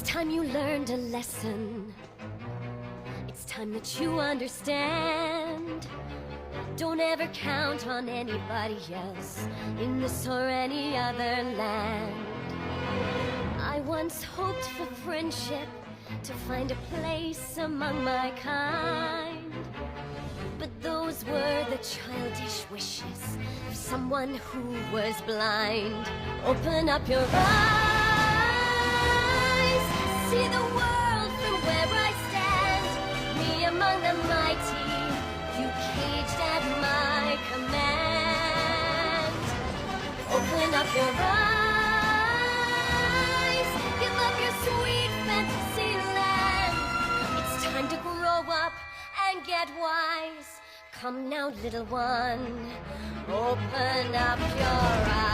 time you learned a lesson. It's time that you understand. Don't ever count on anybody else in this or any other land. I once hoped for friendship, to find a place among my kind. But those were the childish wishes of someone who was blind. Open up your eyes, see the world from where I stand. Me among the mighty, you caged at my command. Open up your eyes, give up your sweet fantasy land. It's time to grow up and get wise. Come now, little one, open up your eyes.